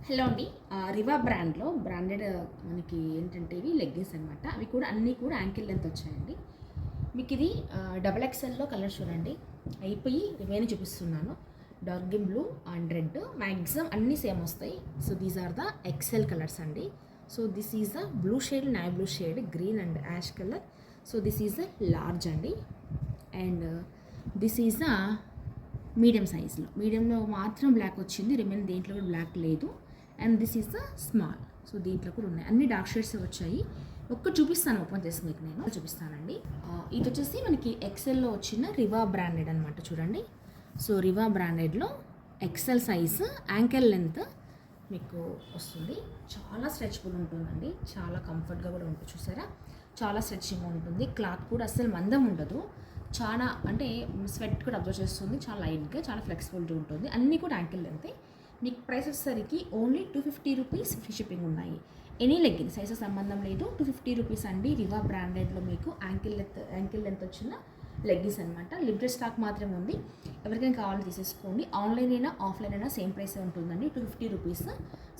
Hello అండి. రివా బ్రాండ్లో branded మనకి ఏంటంటే ఇవి లెగ్గిన్స్ అనమాట. అవి కూడా అన్నీ కూడా యాంకిల్ లెంత్ వచ్చాయండి. మీకు ఇది డబల్ ఎక్స్ఎల్లో కలర్ చూడండి. అయిపోయి రిమైన్ చూపిస్తున్నాను. Dark blue and red maximum అన్నీ సేమ్ వస్తాయి. So these are the excel colours అండి. So this is the blue shade, navy blue shade, green and ash colour. So this is the large అండి. And this is the medium సైజ్లో. మీడియంలో మాత్రం black వచ్చింది, remain దేంట్లో కూడా black లేదు. And this is the small. So దీంట్లో కూడా ఉన్నాయి, అన్ని డార్క్ షేడ్స్ వచ్చాయి. ఒక్కటి చూపిస్తాను, ఓపెన్ చేసి మీకు నేను చూపిస్తానండి. ఇది వచ్చేసి మనకి ఎక్సెల్లో వచ్చిన రివా బ్రాండెడ్ అనమాట. చూడండి, so Riva బ్రాండెడ్లో XL size ankle length మీకు వస్తుంది. చాలా స్ట్రెచబుల్ ఉంటుందండి, చాలా కంఫర్ట్గా కూడా ఉంటుంది. చూసారా, చాలా స్ట్రెచింగ్ ఉంటుంది. క్లాత్ కూడా అస్సలు మందం ఉండదు. చాలా అంటే స్వెట్ కూడా అబ్జర్వ్ చేస్తుంది. చాలా లైట్గా, చాలా ఫ్లెక్సిబిలిటీ ఉంటుంది. అన్నీ కూడా యాంకిల్ లెంతే. మీకు ప్రైస్ వచ్చేసరికి ఓన్లీ 250 రూపీస్ ఫ్రీ షిప్పింగ్ ఉన్నాయి. ఎనీ లెగ్గిన్ సైజెస్ సంబంధం లేదు. 250 రూపీస్ అండి. రివా బ్రాండెడ్లో మీకు యాంకిల్ లెంత్ వచ్చిన లెగ్గిన్స్ అనమాట. లిమిటెడ్ స్టాక్ మాత్రమే ఉంది. ఎవరికైనా కావాలని తీసేసుకోండి. ఆన్లైన్ అయినా ఆఫ్లైన్ అయినా సేమ్ ప్రైస్ ఉంటుందండి, 250 రూపీస్.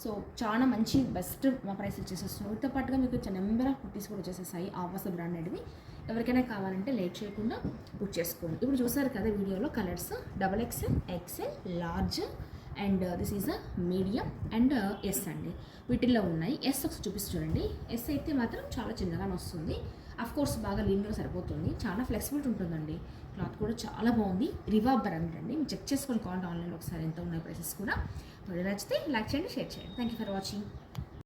సో చాలా మంచి బెస్ట్ ప్రైస్ వచ్చేసేస్తుంది. వీటితో పాటుగా మీకు నెంబర్ ఆఫ్ కుర్తీస్ కూడా వచ్చేసేసాయి ఆవాస బ్రాండెడ్వి. ఎవరికైనా కావాలంటే లేట్ చేయకుండా బుక్ చేసుకోండి. ఇప్పుడు చూసారు కదా వీడియోలో colours XXL, XL, large and this is a medium and S అండి. వీటిల్లో ఉన్నాయి. ఎస్ ఒకసారి చూపిస్తూ చూడండి. ఎస్ అయితే మాత్రం చాలా చిన్నగానే వస్తుంది. కోర్స్ బాగా లీన్గా సరిపోతుంది. చాలా ఫ్లెక్సిబిలిటీ ఉంటుందండి. క్లాత్ కూడా చాలా బాగుంది. రివా బ్రాండ్ అండి. మీరు చెక్ చేసుకొని కావాలంటే ఆన్లైన్లో ఒకసారి ఎంత ఉన్నాయి ప్రైసెస్ కూడా. నచ్చితే లైక్ చేయండి, షేర్ చేయండి. Thank you for watching.